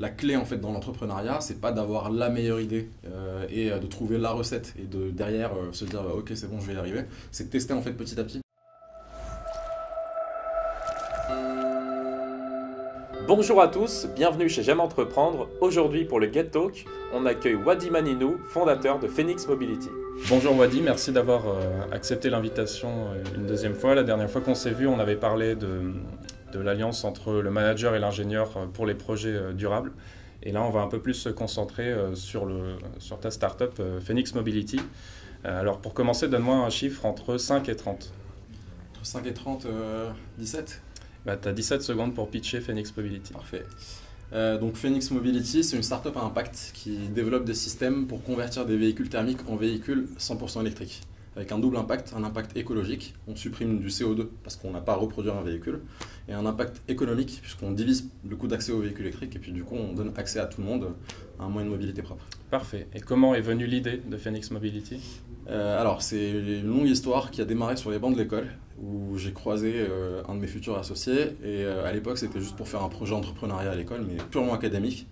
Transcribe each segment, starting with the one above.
la clé en fait dans l'entrepreneuriat, c'est pas d'avoir la meilleure idée et de trouver la recette et de derrière se dire ok c'est bon je vais y arriver. C'est de tester en fait petit à petit. Bonjour à tous, bienvenue chez J'aime entreprendre. Aujourd'hui pour le Get Talk, on accueille Wadi Maninou, fondateur de Phoenix Mobility. Bonjour Wadi, merci d'avoir accepté l'invitation une deuxième fois. La dernière fois qu'on s'est vu, on avait parlé de l'alliance entre le manager et l'ingénieur pour les projets durables. Et là, on va un peu plus se concentrer sur ta startup Phoenix Mobility. Alors pour commencer, donne-moi un chiffre entre 5 et 30. Entre 5 et 30, 17. Tu as 17 secondes pour pitcher Phoenix Mobility. Parfait. Donc Phoenix Mobility, c'est une startup à impact qui développe des systèmes pour convertir des véhicules thermiques en véhicules 100% électriques. Avec un double impact, un impact écologique, on supprime du CO2 parce qu'on n'a pas à reproduire un véhicule, et un impact économique puisqu'on divise le coût d'accès aux véhicules électriques et puis du coup on donne accès à tout le monde à un moyen de mobilité propre. Parfait. Et comment est venue l'idée de Phoenix Mobility ? Alors c'est une longue histoire qui a démarré sur les bancs de l'école où j'ai croisé un de mes futurs associés et à l'époque c'était juste pour faire un projet entrepreneurial à l'école mais purement académique.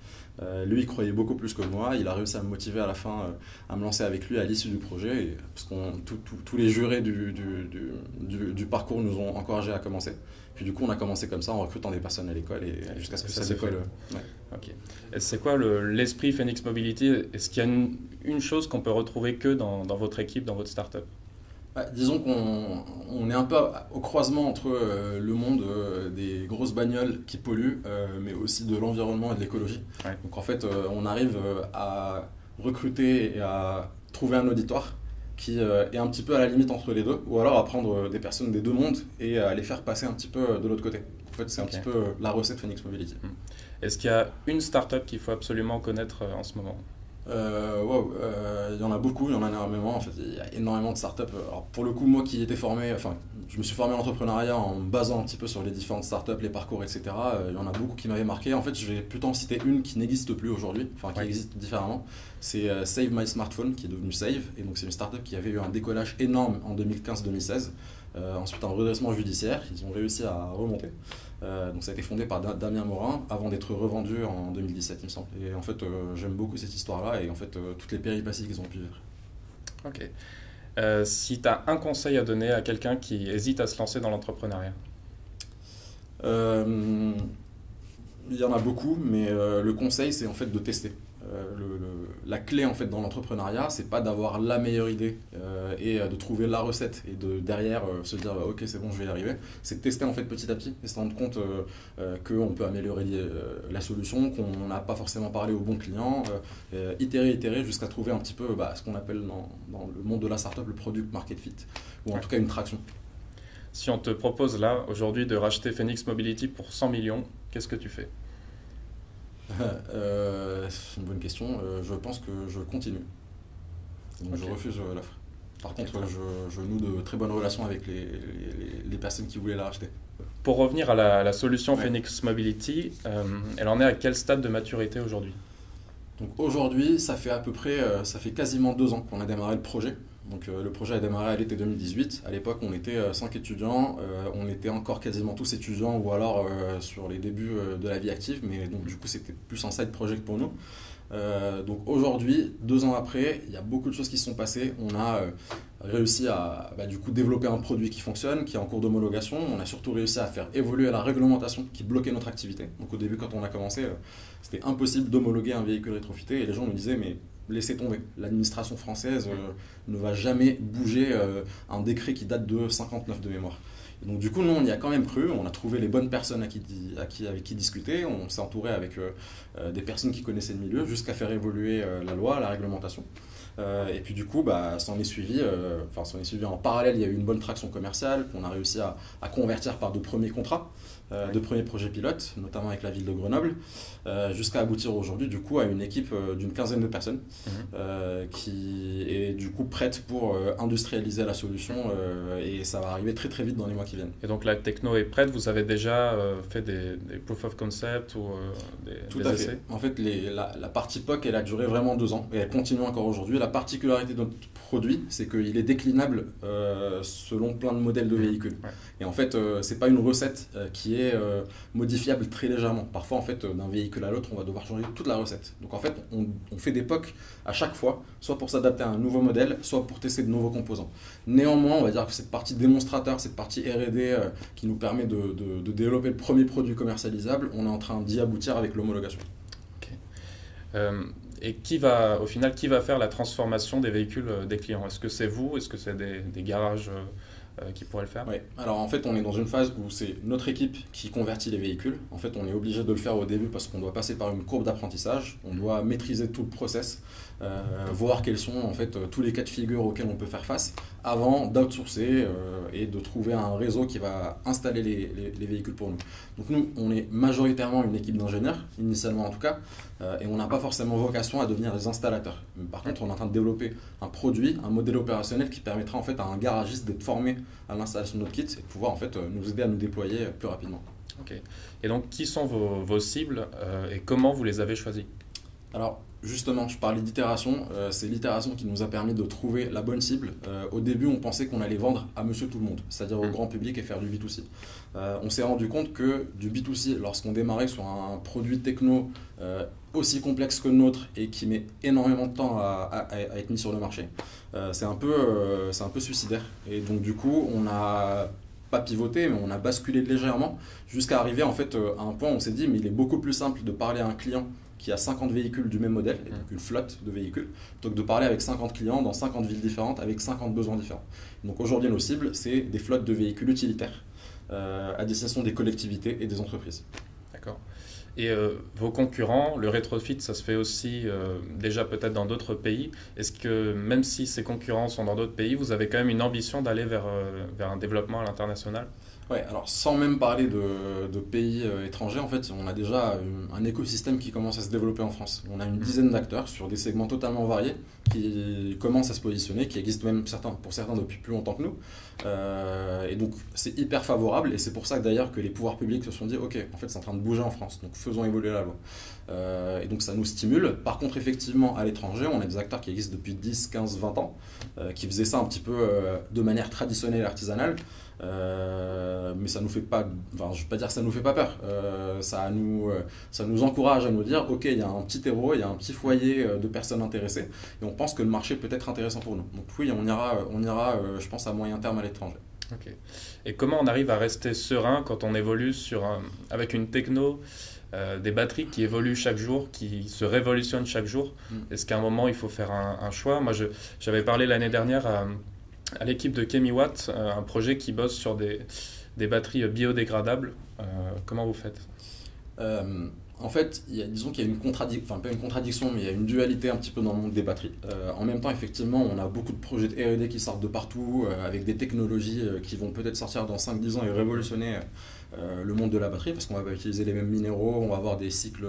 Lui il croyait beaucoup plus que moi, il a réussi à me motiver à la fin à me lancer avec lui à l'issue du projet parce que tous les jurés du parcours nous ont encouragés à commencer. Puis du coup on a commencé comme ça en recrutant des personnes à l'école et jusqu'à ce que ça décolle. Ouais. Okay. Et c'est quoi l'esprit Phoenix Mobility ? Est-ce qu'il y a une chose qu'on peut retrouver que dans votre équipe, dans votre startup ? Disons qu'on est un peu au croisement entre le monde des grosses bagnoles qui polluent, mais aussi de l'environnement et de l'écologie. Ouais. Donc en fait, on arrive à recruter et à trouver un auditoire qui est un petit peu à la limite entre les deux, ou alors à prendre des personnes des deux mondes et à les faire passer un petit peu de l'autre côté. En fait, c'est un petit peu la recette Phoenix Mobility. Est-ce qu'il y a une startup qu'il faut absolument connaître en ce moment ? Il y en a beaucoup, il y en a énormément. En fait, il y a énormément de startups. Alors, pour le coup, moi qui étais formé, je me suis formé en entrepreneuriat en me basant un petit peu sur les différentes startups, les parcours, etc. Il y en a beaucoup qui m'avaient marqué. En fait, je vais plutôt en citer une qui n'existe plus aujourd'hui, qui existe différemment. C'est Save My Smartphone qui est devenu Save. Et donc, c'est une startup qui avait eu un décollage énorme en 2015-2016. Ensuite, un redressement judiciaire. Ils ont réussi à remonter. Donc ça a été fondé par Damien Morin avant d'être revendu en 2017 il me semble. Et en fait j'aime beaucoup cette histoire-là et en fait toutes les péripéties qu'ils ont pu vivre. Ok. Si tu as un conseil à donner à quelqu'un qui hésite à se lancer dans l'entrepreneuriat ? Il y en a beaucoup, mais le conseil c'est en fait de tester. La clé en fait dans l'entrepreneuriat, c'est pas d'avoir la meilleure idée et de trouver la recette et de derrière se dire ok c'est bon je vais y arriver. C'est de tester en fait petit à petit et se rendre compte qu'on peut améliorer la solution, qu'on n'a pas forcément parlé au bon client, itérer jusqu'à trouver un petit peu ce qu'on appelle dans le monde de la startup le product market fit ou en tout cas une traction. Si on te propose là aujourd'hui de racheter Phoenix Mobility pour 100 millions, qu'est-ce que tu fais ? C'est une bonne question. Je pense que je continue. Donc je refuse l'offre. Par contre, je noue de très bonnes relations avec les personnes qui voulaient la racheter. Pour revenir à la solution Phoenix Mobility, elle en est à quel stade de maturité aujourd'hui ? Donc aujourd'hui, ça fait quasiment 2 ans qu'on a démarré le projet. Donc le projet a démarré à l'été 2018. À l'époque, on était 5 étudiants. On était encore quasiment tous étudiants ou alors sur les débuts de la vie active. Mais donc du coup, c'était plus un side project pour nous. Donc aujourd'hui, 2 ans après, il y a beaucoup de choses qui se sont passées. On a réussi à du coup développer un produit qui fonctionne, qui est en cours d'homologation. On a surtout réussi à faire évoluer la réglementation qui bloquait notre activité. Donc au début, quand on a commencé, c'était impossible d'homologuer un véhicule rétrofité et les gens nous disaient mais laissez tomber, l'administration française ne va jamais bouger un décret qui date de 59 de mémoire. Et donc du coup, nous, on y a quand même cru, on a trouvé les bonnes personnes avec qui discuter, on s'est entouré avec des personnes qui connaissaient le milieu jusqu'à faire évoluer la loi, la réglementation. Et puis du coup, s'en est suivi en parallèle, il y a eu une bonne traction commerciale qu'on a réussi à convertir par de premiers contrats. De premiers projets pilotes, notamment avec la ville de Grenoble, jusqu'à aboutir aujourd'hui du coup à une équipe d'une 15aine de personnes qui est du coup prête pour industrialiser la solution et ça va arriver très très vite dans les mois qui viennent. Et donc la techno est prête, vous avez déjà fait des proof of concept ou Tout des à essais ? fait. En fait, la partie POC, elle a duré vraiment 2 ans et elle continue encore aujourd'hui. La particularité de notre produit, c'est qu'il est déclinable selon plein de modèles de véhicules. Ouais. Et en fait, c'est pas une recette qui est est modifiable très légèrement. Parfois, en fait, d'un véhicule à l'autre, on va devoir changer toute la recette. Donc en fait, on fait des POC à chaque fois, soit pour s'adapter à un nouveau modèle, soit pour tester de nouveaux composants. Néanmoins, on va dire que cette partie démonstrateur, cette partie R&D qui nous permet de développer le premier produit commercialisable, on est en train d'y aboutir avec l'homologation. Okay. Et au final, qui va faire la transformation des véhicules des clients? Est-ce que c'est vous? Est-ce que c'est des garages qui pourraient le faire? Oui, alors en fait on est dans une phase où c'est notre équipe qui convertit les véhicules. En fait on est obligé de le faire au début parce qu'on doit passer par une courbe d'apprentissage, on doit maîtriser tout le process, voir quels sont en fait tous les cas de figure auxquels on peut faire face avant d'outsourcer et de trouver un réseau qui va installer les véhicules pour nous. Donc nous on est majoritairement une équipe d'ingénieurs, initialement en tout cas, et on n'a pas forcément vocation à devenir des installateurs. Mais par contre on est en train de développer un produit, un modèle opérationnel qui permettra en fait à un garagiste d'être formé à l'installation de notre kit et de pouvoir en fait nous aider à nous déployer plus rapidement. Ok. Et donc qui sont vos cibles et comment vous les avez choisis? Alors justement, je parlais d'itération, c'est l'itération qui nous a permis de trouver la bonne cible. Au début, on pensait qu'on allait vendre à monsieur tout le monde, c'est-à-dire au grand public et faire du B2C. On s'est rendu compte que du B2C, lorsqu'on démarrait sur un produit techno aussi complexe que le nôtre et qui met énormément de temps à être mis sur le marché, c'est un peu suicidaire. Et donc du coup, on a pas pivoté, mais on a basculé légèrement jusqu'à arriver en fait à un point où on s'est dit mais il est beaucoup plus simple de parler à un client qui a 50 véhicules du même modèle, et donc une flotte de véhicules, plutôt que de parler avec 50 clients dans 50 villes différentes avec 50 besoins différents. Donc aujourd'hui, nos cibles, c'est des flottes de véhicules utilitaires à destination des collectivités et des entreprises. D'accord. Et vos concurrents, le rétrofit, ça se fait aussi déjà peut-être dans d'autres pays. Est-ce que même si ces concurrents sont dans d'autres pays, vous avez quand même une ambition d'aller vers un développement à l'international? Ouais, alors sans même parler de pays étrangers, en fait, on a déjà un écosystème qui commence à se développer en France. On a une dizaine d'acteurs sur des segments totalement variés qui commencent à se positionner, qui existent même pour certains depuis plus longtemps que nous. Et donc c'est hyper favorable et c'est pour ça que d'ailleurs que les pouvoirs publics se sont dit ok, en fait c'est en train de bouger en France, donc faisons évoluer la loi. Et donc ça nous stimule. Par contre effectivement à l'étranger, on a des acteurs qui existent depuis 10, 15, 20 ans, qui faisaient ça un petit peu de manière traditionnelle et artisanale. Mais ça nous fait pas, enfin, je vais pas dire que ça nous fait pas peur, ça nous encourage à nous dire ok, il y a un petit terreau, il y a un petit foyer de personnes intéressées et on pense que le marché peut être intéressant pour nous. Donc oui, on ira je pense à moyen terme à l'étranger. Okay. Et comment on arrive à rester serein quand on évolue avec une techno, des batteries qui évoluent chaque jour, qui se révolutionnent chaque jour? Est-ce qu'à un moment il faut faire un choix? Moi j'avais parlé l'année dernière à l'équipe de Chemiwatt, un projet qui bosse sur des batteries biodégradables. Comment vous faites? En fait, disons qu'il y a une contradiction, enfin pas une contradiction, mais il y a une dualité un petit peu dans le monde des batteries. En même temps, effectivement, on a beaucoup de projets de R&D qui sortent de partout, avec des technologies qui vont peut-être sortir dans 5-10 ans et révolutionner le monde de la batterie, parce qu'on va utiliser les mêmes minéraux, on va avoir des cycles,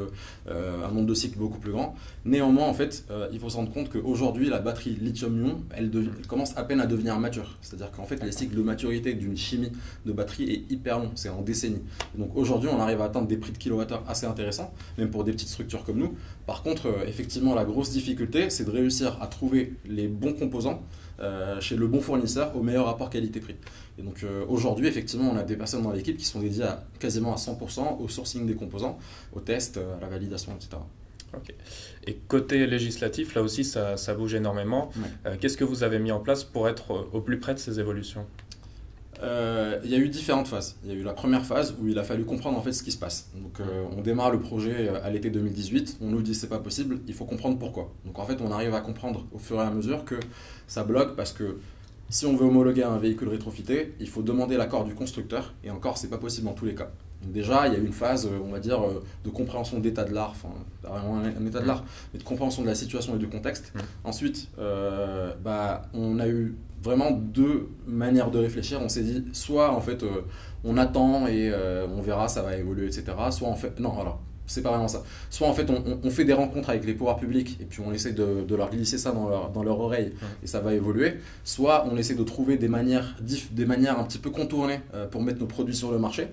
un nombre de cycles beaucoup plus grand. Néanmoins, en fait, il faut se rendre compte qu'aujourd'hui, la batterie lithium-ion, elle commence à peine à devenir mature. C'est-à-dire qu'en fait, les cycles de maturité d'une chimie de batterie est hyper long, c'est en décennies. Donc aujourd'hui, on arrive à atteindre des prix de kilowattheure assez intéressants, même pour des petites structures comme nous. Par contre, effectivement, la grosse difficulté, c'est de réussir à trouver les bons composants chez le bon fournisseur au meilleur rapport qualité-prix. Et donc aujourd'hui, effectivement, on a des personnes dans l'équipe qui sont dédiées quasiment à 100% au sourcing des composants, au test, à la validation, etc. Okay. Et côté législatif, là aussi, ça bouge énormément. Ouais. Qu'est-ce que vous avez mis en place pour être au plus près de ces évolutions? Il y a eu différentes phases. Il y a eu la première phase où il a fallu comprendre en fait ce qui se passe. Donc on démarre le projet à l'été 2018, on nous dit c'est pas possible, il faut comprendre pourquoi. Donc en fait on arrive à comprendre au fur et à mesure que ça bloque parce que si on veut homologuer un véhicule rétrofité, il faut demander l'accord du constructeur et encore c'est pas possible dans tous les cas. Donc déjà il y a eu une phase on va dire de compréhension d'état de l'art, enfin pas vraiment un état de l'art, mais de compréhension de la situation et du contexte. Ensuite on a eu vraiment deux manières de réfléchir. On s'est dit soit en fait on attend et on verra, ça va évoluer, etc. Soit en fait, non, alors c'est pas vraiment ça. Soit en fait on fait des rencontres avec les pouvoirs publics et puis on essaie de leur glisser ça dans leur oreille et ça va évoluer. Soit on essaie de trouver des manières un petit peu contournées pour mettre nos produits sur le marché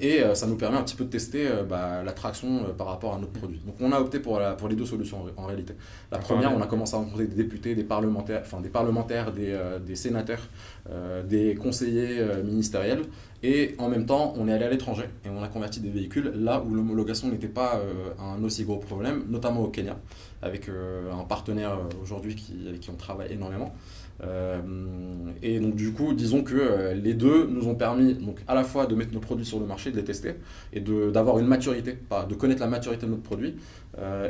et ça nous permet un petit peu de tester l'attraction par rapport à notre produit. Donc on a opté pour les deux solutions en réalité. La première, on a commencé à rencontrer des députés, des parlementaires, des sénateurs, des conseillers ministériels Et en même temps, on est allé à l'étranger et on a converti des véhicules là où l'homologation n'était pas un aussi gros problème, notamment au Kenya, avec un partenaire aujourd'hui avec qui on travaille énormément. Et donc du coup, disons que les deux nous ont permis donc à la fois de mettre nos produits sur le marché, de les tester et d'avoir une maturité, de connaître la maturité de notre produit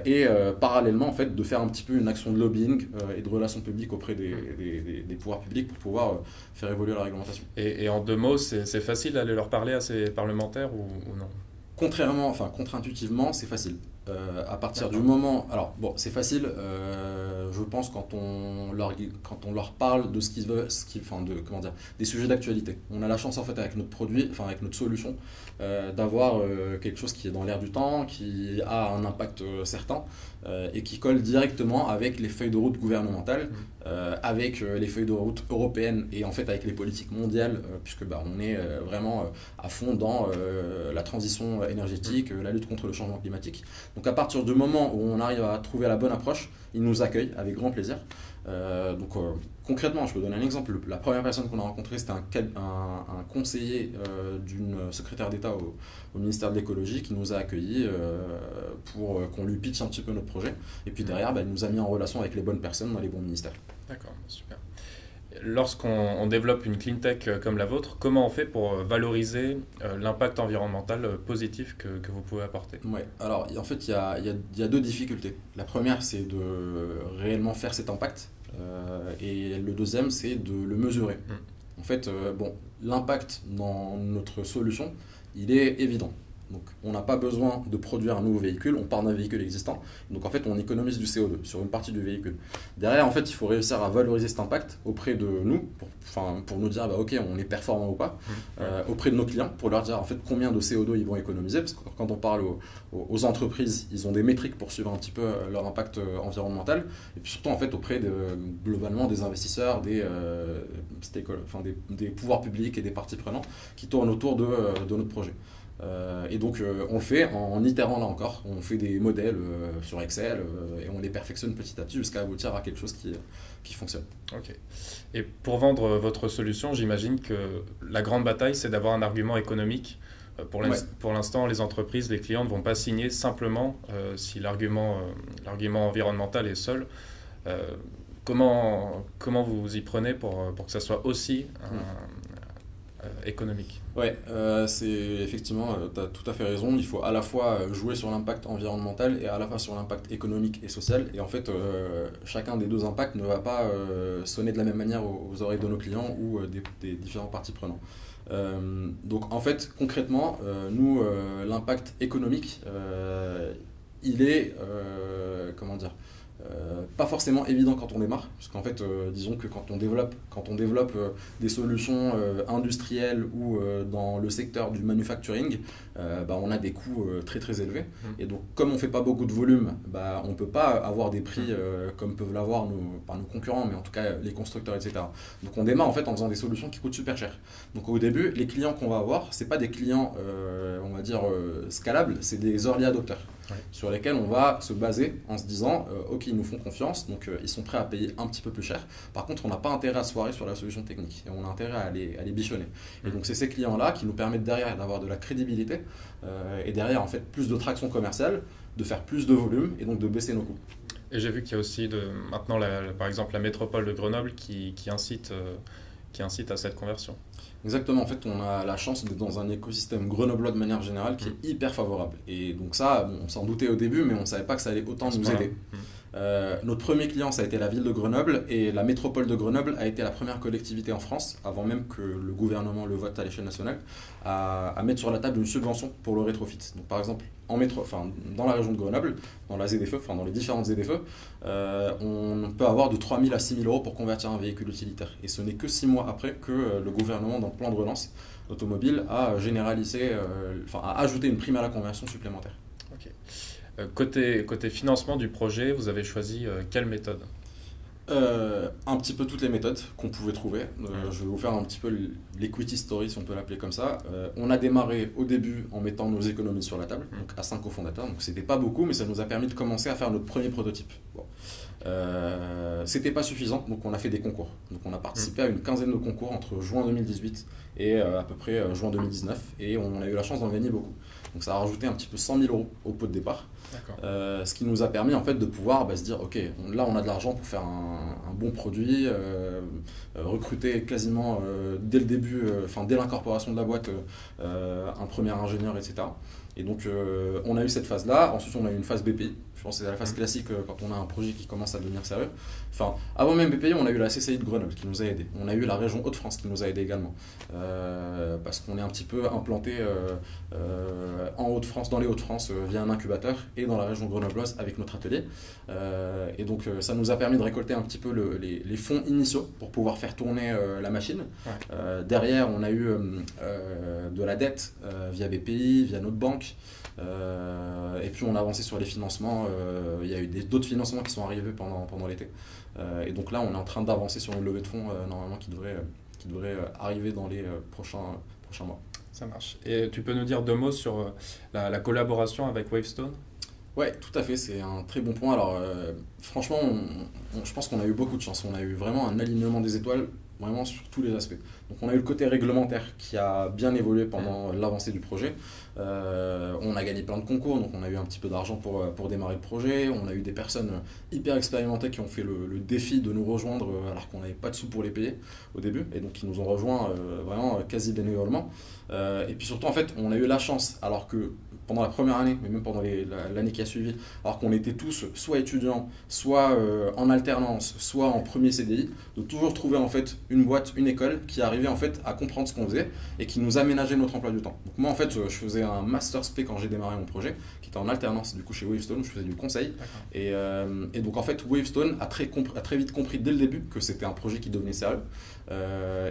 et parallèlement en fait de faire un petit peu une action de lobbying et de relations publiques auprès des pouvoirs publics pour pouvoir faire évoluer la réglementation. Et en 2 mots, c'est facile d'aller leur parler à ces parlementaires ou non? Contre-intuitivement, c'est facile. À partir du moment... Alors, bon, c'est facile, je pense, quand on leur parle de ce qu'ils veulent, comment dire, des sujets d'actualité. On a la chance, en fait, avec notre produit, avec notre solution, d'avoir quelque chose qui est dans l'air du temps, qui a un impact certain, et qui colle directement avec les feuilles de route gouvernementales, avec les feuilles de route européennes, et en fait, avec les politiques mondiales, puisque on est vraiment à fond dans la transition énergétique, la lutte contre le changement climatique. Donc à partir du moment où on arrive à trouver la bonne approche, ils nous accueillent avec grand plaisir. Concrètement, je peux donner un exemple. La première personne qu'on a rencontrée, c'était un conseiller d'une secrétaire d'État au ministère de l'écologie qui nous a accueillis pour qu'on lui pitche un petit peu notre projet. Et puis derrière, il nous a mis en relation avec les bonnes personnes dans les bons ministères. D'accord, super. Lorsqu'on développe une clean tech comme la vôtre, comment on fait pour valoriser l'impact environnemental positif que vous pouvez apporter? Ouais, alors en fait, il y a 2 difficultés. La première, c'est de réellement faire cet impact. Et le deuxième, c'est de le mesurer. En fait, l'impact dans notre solution, il est évident. Donc, on n'a pas besoin de produire un nouveau véhicule, on part d'un véhicule existant. Donc, en fait, on économise du CO2 sur une partie du véhicule. Derrière, en fait, il faut réussir à valoriser cet impact auprès de nous, pour nous dire, ok, on est performant ou pas, auprès de nos clients, pour leur dire, en fait, combien de CO2 ils vont économiser. Parce que quand on parle aux entreprises, ils ont des métriques pour suivre un petit peu leur impact environnemental. Et puis surtout, en fait, auprès globalement des investisseurs, des pouvoirs publics et des parties prenantes qui tournent autour de notre projet. Et donc on le fait en itérant là encore, on fait des modèles sur Excel et on les perfectionne petit à petit jusqu'à aboutir à quelque chose qui fonctionne. Ok. Et pour vendre votre solution, j'imagine que la grande bataille, c'est d'avoir un argument économique. Pour l'instant, les entreprises, les clients ne vont pas signer simplement si l'argument environnemental est seul. Comment vous y prenez pour que ça soit aussi économique? Ouais, c'est effectivement, tu as tout à fait raison. Il faut à la fois jouer sur l'impact environnemental et à la fois sur l'impact économique et social. Et en fait, chacun des 2 impacts ne va pas sonner de la même manière aux oreilles de nos clients ou des différents parties prenantes. Donc en fait, concrètement, nous, l'impact économique, il est, pas forcément évident quand on démarre, parce qu'en fait, disons que quand on développe des solutions industrielles ou dans le secteur du manufacturing, on a des coûts très très élevés. Et donc, comme on ne fait pas beaucoup de volume, on ne peut pas avoir des prix comme peuvent l'avoir nos concurrents, mais en tout cas les constructeurs, etc. Donc, on démarre en fait en faisant des solutions qui coûtent super cher. Donc, au début, les clients qu'on va avoir, ce n'est pas des clients, on va dire, scalables, c'est des early adopters. Sur lesquels on va se baser en se disant ok, ils nous font confiance, donc ils sont prêts à payer un petit peu plus cher. Par contre, on n'a pas intérêt à se foirer sur la solution technique et on a intérêt à les bichonner. Et donc c'est ces clients-là qui nous permettent derrière d'avoir de la crédibilité et derrière en fait plus de traction commerciale, de faire plus de volume et donc de baisser nos coûts. Et j'ai vu qu'il y a aussi maintenant par exemple la métropole de Grenoble qui incite à cette conversion. Exactement, en fait on a la chance d'être dans un écosystème grenoblois de manière générale qui est hyper favorable. Et donc ça, on s'en doutait au début, mais on ne savait pas que ça allait autant nous aider. Notre premier client, ça a été la ville de Grenoble, et la métropole de Grenoble a été la première collectivité en France, avant même que le gouvernement le vote à l'échelle nationale, à mettre sur la table une subvention pour le rétrofit. Donc par exemple, dans la région de Grenoble, dans la ZFE, dans les différentes ZFE, on peut avoir de 3 000 à 6 000 euros pour convertir un véhicule utilitaire. Et ce n'est que 6 mois après que le gouvernement, dans le plan de relance automobile, a ajouté une prime à la conversion supplémentaire. Okay. Côté financement du projet, vous avez choisi quelle méthode ? Un petit peu toutes les méthodes qu'on pouvait trouver. Je vais vous faire un petit peu l'equity story, si on peut l'appeler comme ça. On a démarré au début en mettant nos économies sur la table, donc à 5 cofondateurs. Donc c'était pas beaucoup, mais ça nous a permis de commencer à faire notre premier prototype. Bon. C'était pas suffisant, donc on a fait des concours. Donc on a participé à une quinzaine de concours entre juin 2018 et à peu près juin 2019, et on a eu la chance d'en gagner beaucoup. Donc ça a rajouté un petit peu 100 000 € au pot de départ. Ce qui nous a permis en fait de pouvoir se dire ok, là on a de l'argent pour faire un bon produit, recruter quasiment dès le début, dès l'incorporation de la boîte, un premier ingénieur, etc. Et donc on a eu cette phase là. Ensuite on a eu une phase BPI. Je pense que c'est la phase classique quand on a un projet qui commence à devenir sérieux. Enfin, avant même BPI, on a eu la CCI de Grenoble qui nous a aidés. On a eu la région Hauts-de-France qui nous a aidés également. Parce qu'on est un petit peu implanté en Hauts-de-France, dans les Hauts-de-France via un incubateur, et dans la région grenobloise avec notre atelier. Et donc ça nous a permis de récolter un petit peu les fonds initiaux pour pouvoir faire tourner la machine. Derrière, on a eu de la dette via BPI, via notre banque. Et puis on a avancé sur les financements. Il y a eu d'autres financements qui sont arrivés pendant l'été. Et donc là, on est en train d'avancer sur une levée de fonds normalement qui devrait arriver dans les prochains mois. Ça marche. Et tu peux nous dire 2 mots sur la collaboration avec Wavestone ? Ouais, tout à fait, c'est un très bon point. Alors franchement, je pense qu'on a eu beaucoup de chance. On a eu vraiment un alignement des étoiles, vraiment sur tous les aspects. Donc on a eu le côté réglementaire qui a bien évolué pendant l'avancée du projet. On a gagné plein de concours, donc on a eu un petit peu d'argent pour démarrer le projet. On a eu des personnes hyper expérimentées qui ont fait le défi de nous rejoindre alors qu'on n'avait pas de sous pour les payer au début, et donc qui nous ont rejoints vraiment quasi bénévolement. Et puis surtout en fait on a eu la chance, alors que pendant la première année, mais même pendant l'année qui a suivi, alors qu'on était tous soit étudiants, soit en alternance, soit en premier CDI, de toujours trouver en fait une boîte, une école qui arrivait en fait à comprendre ce qu'on faisait et qui nous aménageait notre emploi du temps. Donc moi en fait je faisais un master spé quand j'ai démarré mon projet, qui était en alternance du coup chez Wavestone, où je faisais du conseil. Et donc en fait Wavestone a très vite compris dès le début que c'était un projet qui devenait sérieux.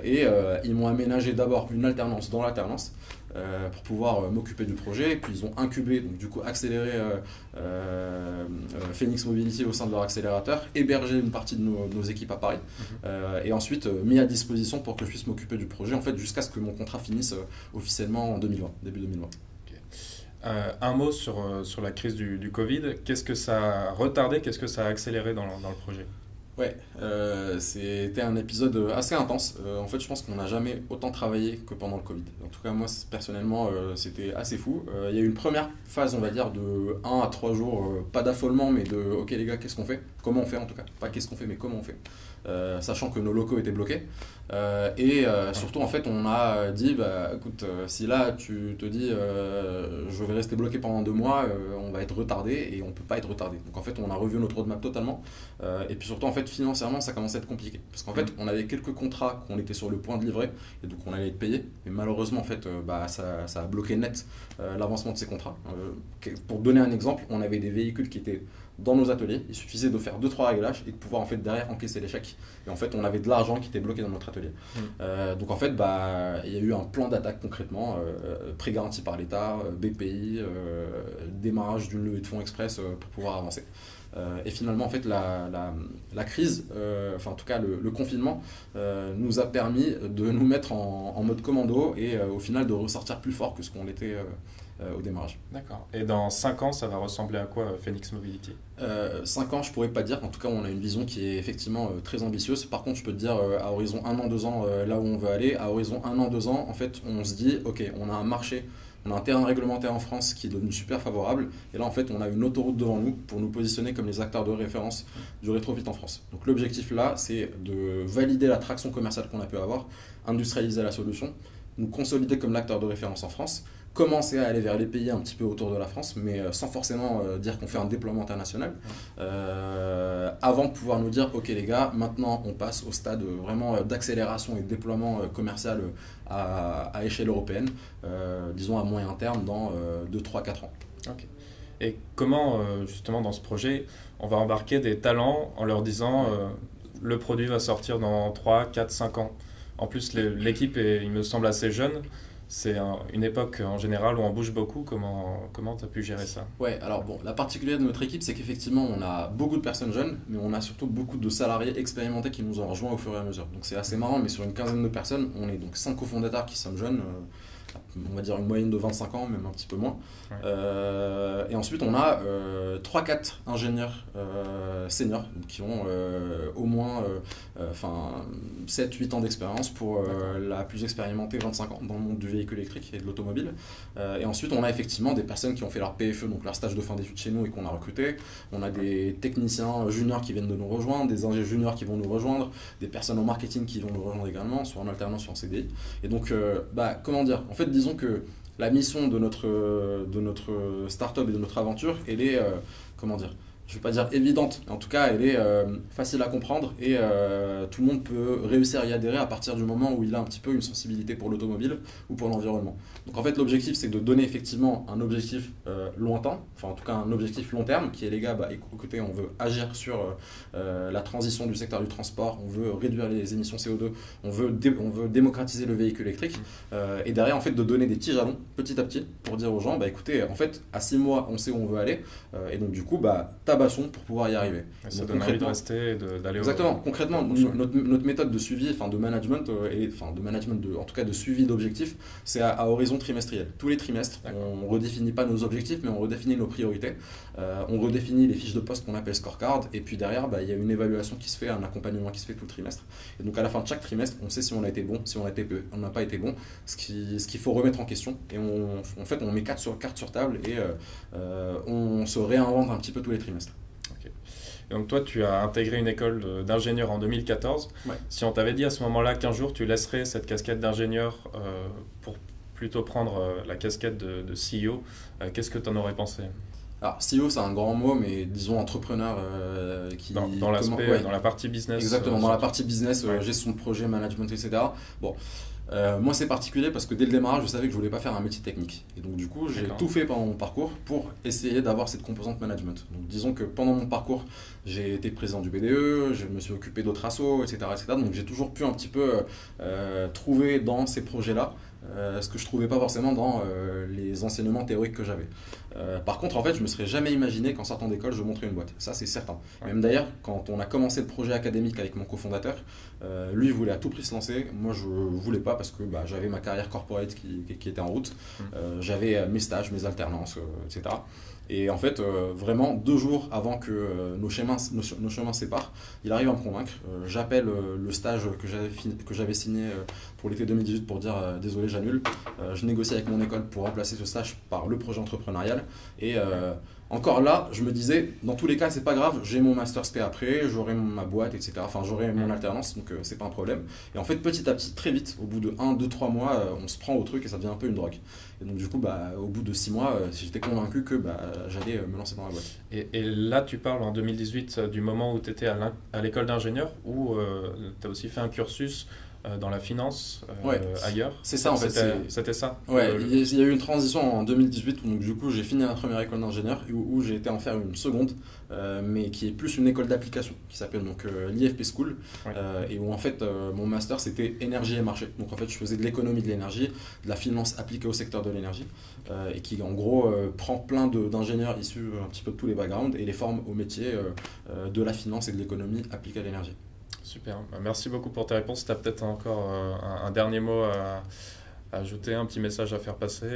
Ils m'ont aménagé d'abord une alternance dans l'alternance pour pouvoir m'occuper du projet. Et puis ils ont incubé, donc du coup accéléré Phoenix Mobility au sein de leur accélérateur, hébergé une partie de nos équipes à Paris, et ensuite mis à disposition pour que je puisse m'occuper du projet en fait, jusqu'à ce que mon contrat finisse officiellement en 2020, début 2020. Un mot sur la crise du Covid. Qu'est-ce que ça a retardé, qu'est-ce que ça a accéléré dans le projet ? Ouais, c'était un épisode assez intense. En fait, je pense qu'on n'a jamais autant travaillé que pendant le Covid. En tout cas, moi, personnellement, c'était assez fou. Il y a eu une première phase, on va dire, de 1 à 3 jours, pas d'affolement, mais de « Ok les gars, qu'est-ce qu'on fait ?» Comment on fait en tout cas. Pas qu'est-ce qu'on fait, mais comment on fait. Sachant que nos locaux étaient bloqués. Surtout, en fait, on a dit écoute, si là, tu te dis je vais rester bloqué pendant 2 mois, on va être retardé et on ne peut pas être retardé. Donc, en fait, on a revu notre roadmap totalement. Et puis surtout, en fait, financièrement, ça commençait à être compliqué. Parce qu'en fait, on avait quelques contrats qu'on était sur le point de livrer et donc on allait être payé. Mais malheureusement, en fait, ça a bloqué net l'avancement de ces contrats. Pour donner un exemple, on avait des véhicules qui étaient dans nos ateliers, il suffisait de faire 2-3 réglages et de pouvoir en fait derrière encaisser les chèques. Et en fait, on avait de l'argent qui était bloqué dans notre atelier. Donc en fait, il y a eu un plan d'attaque concrètement, prêt garanti par l'État, BPI, démarrage d'une levée de fonds express pour pouvoir avancer. Et finalement, en fait, la crise, en tout cas le confinement, nous a permis de nous mettre en mode commando et au final de ressortir plus fort que ce qu'on était au démarrage. D'accord. Et dans 5 ans, ça va ressembler à quoi Phoenix Mobility ? 5 ans, je pourrais pas dire. En tout cas, on a une vision qui est effectivement très ambitieuse. Par contre, je peux te dire à horizon 1 an, 2 ans, là où on veut aller, à horizon 1 an, 2 ans, en fait, on se dit, ok, on a un marché, on a un terrain réglementaire en France qui est devenu super favorable. Et là, en fait, on a une autoroute devant nous pour nous positionner comme les acteurs de référence du rétrofit en France. Donc, l'objectif là, c'est de valider la traction commerciale qu'on a pu avoir, industrialiser la solution, nous consolider comme l'acteur de référence en France, commencer à aller vers les pays un petit peu autour de la France, mais sans forcément dire qu'on fait un déploiement international, avant de pouvoir nous dire, ok les gars, maintenant on passe au stade vraiment d'accélération et de déploiement commercial à échelle européenne, disons à moyen terme dans 2, 3, 4 ans. Okay. Et comment, justement, dans ce projet, on va embarquer des talents en leur disant le produit va sortir dans 3, 4, 5 ans. En plus, l'équipe est, il me semble, assez jeune. C'est une époque en général où on bouge beaucoup. Comment tu as pu gérer ça? Ouais, alors bon, la particularité de notre équipe, c'est qu'effectivement, on a beaucoup de personnes jeunes, mais on a surtout beaucoup de salariés expérimentés qui nous ont rejoints au fur et à mesure. Donc c'est assez marrant, mais sur une quinzaine de personnes, on est donc 5 cofondateurs qui sommes jeunes, on va dire une moyenne de 25 ans, même un petit peu moins. Ouais. Et ensuite, on a 3-4 ingénieurs seniors donc qui ont au moins 7-8 ans d'expérience pour la plus expérimentée 25 ans dans le monde du véhicule électrique et de l'automobile. Et ensuite, on a effectivement des personnes qui ont fait leur PFE, donc leur stage de fin d'études chez nous et qu'on a recruté. On a des techniciens juniors qui viennent de nous rejoindre, des ingénieurs juniors qui vont nous rejoindre, des personnes en marketing qui vont nous rejoindre également, soit en alternance, soit en CDI. Et donc, comment dire, en fait, disons que la mission de notre startup et de notre aventure, elle est, comment dire, je ne vais pas dire évidente, mais en tout cas, elle est facile à comprendre et tout le monde peut réussir à y adhérer à partir du moment où il a un petit peu une sensibilité pour l'automobile ou pour l'environnement. Donc en fait, l'objectif, c'est de donner effectivement un objectif lointain, enfin en tout cas un objectif long terme, qui est les gars, écoutez, on veut agir sur la transition du secteur du transport, on veut réduire les émissions CO2, on veut démocratiser le véhicule électrique, et derrière, en fait, de donner des petits jalons, petit à petit, pour dire aux gens, écoutez, en fait, à 6 mois, on sait où on veut aller, et donc du coup, tabassons pour pouvoir y arriver. Ça donne envie de rester et d'aller exactement. Concrètement, notre méthode de suivi, de management, en tout cas de suivi d'objectifs, c'est à horizon trimestriel. Tous les trimestres, on ne redéfinit pas nos objectifs, mais on redéfinit nos priorités. On redéfinit les fiches de poste qu'on appelle scorecard, et puis derrière, il y a une évaluation qui se fait, un accompagnement qui se fait tout le trimestre. Et donc à la fin de chaque trimestre, on sait si on a été bon, si on n'a pas été bon, ce qu'il faut remettre en question. Et on met carte sur table et on se réinvente un petit peu tous les trimestres. Okay. Et donc toi, tu as intégré une école d'ingénieur en 2014. Ouais. Si on t'avait dit à ce moment-là qu'un jour tu laisserais cette casquette d'ingénieur pour plutôt prendre la casquette de CEO, qu'est-ce que tu en aurais pensé? Alors, CEO, c'est un grand mot, mais disons entrepreneur qui... Dans l'aspect, dans la partie business. Exactement, dans la partie business, gestion de projet, management, etc. Bon, moi, c'est particulier parce que dès le démarrage, je savais que je voulais pas faire un métier technique. Et donc, du coup, j'ai tout fait pendant mon parcours pour essayer d'avoir cette composante management. Donc, disons que pendant mon parcours, j'ai été président du BDE, je me suis occupé d'autres assos, etc., etc. Donc, j'ai toujours pu un petit peu trouver dans ces projets-là ce que je ne trouvais pas forcément dans les enseignements théoriques que j'avais. Par contre, en fait, je ne me serais jamais imaginé qu'en sortant d'école, je montrais une boîte. Ça, c'est certain. Ouais. Même d'ailleurs, quand on a commencé le projet académique avec mon cofondateur, lui voulait à tout prix se lancer. Moi, je ne voulais pas parce que j'avais ma carrière corporate qui était en route. J'avais mes stages, mes alternances, etc. Et en fait, vraiment, 2 jours avant que nos chemins se séparent, il arrive à me convaincre. J'appelle le stage que j'avais signé pour l'été 2018 pour dire désolé, j'annule. Je négocie avec mon école pour remplacer ce stage par le projet entrepreneurial. Et encore là, je me disais, dans tous les cas, c'est pas grave, j'ai mon master SP après, j'aurai ma boîte, etc. Enfin, j'aurai mon alternance, donc c'est pas un problème. Et en fait, petit à petit, très vite, au bout de 1, 2, 3 mois, on se prend au truc et ça devient un peu une drogue. Et donc, du coup, au bout de 6 mois, j'étais convaincu que j'allais me lancer dans la boîte. Et là, tu parles en 2018 du moment où tu étais à l'école d'ingénieur, où tu as aussi fait un cursus dans la finance ailleurs. C'est ça en fait. C'était ça. Ouais, il y a eu une transition en 2018 où donc, du coup j'ai fini ma première école d'ingénieur où j'ai été en faire une seconde, mais qui est plus une école d'application qui s'appelle donc l'IFP School, et où en fait mon master c'était énergie et marché. Donc en fait je faisais de l'économie de l'énergie, de la finance appliquée au secteur de l'énergie, et qui en gros prend plein d'ingénieurs issus un petit peu de tous les backgrounds et les forme au métier de la finance et de l'économie appliquée à l'énergie. Super, merci beaucoup pour tes réponses. Tu as peut-être encore un dernier mot à ajouter, un petit message à faire passer?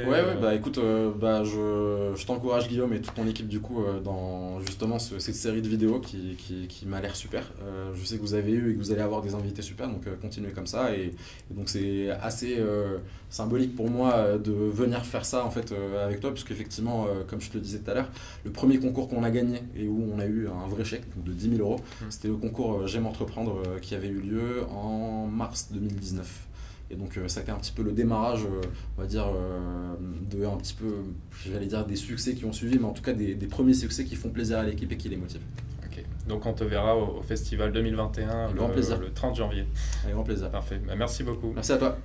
Écoute, je t'encourage Guillaume et toute ton équipe du coup dans justement cette série de vidéos qui m'a l'air super. Je sais que vous avez eu et que vous allez avoir des invités super, donc continuez comme ça. Et donc c'est assez symbolique pour moi de venir faire ça en fait avec toi, puisque effectivement, comme je te le disais tout à l'heure, le premier concours qu'on a gagné et où on a eu un vrai chèque de 10 000 €, c'était le concours J'aime entreprendre qui avait eu lieu en mars 2019. Et donc ça a été un petit peu le démarrage, on va dire, de un petit peu, j'allais dire des succès qui ont suivi, mais en tout cas des premiers succès qui font plaisir à l'équipe et qui les motivent. Ok, donc on te verra au festival 2021 le 30 janvier. Avec grand plaisir. Parfait, merci beaucoup. Merci à toi.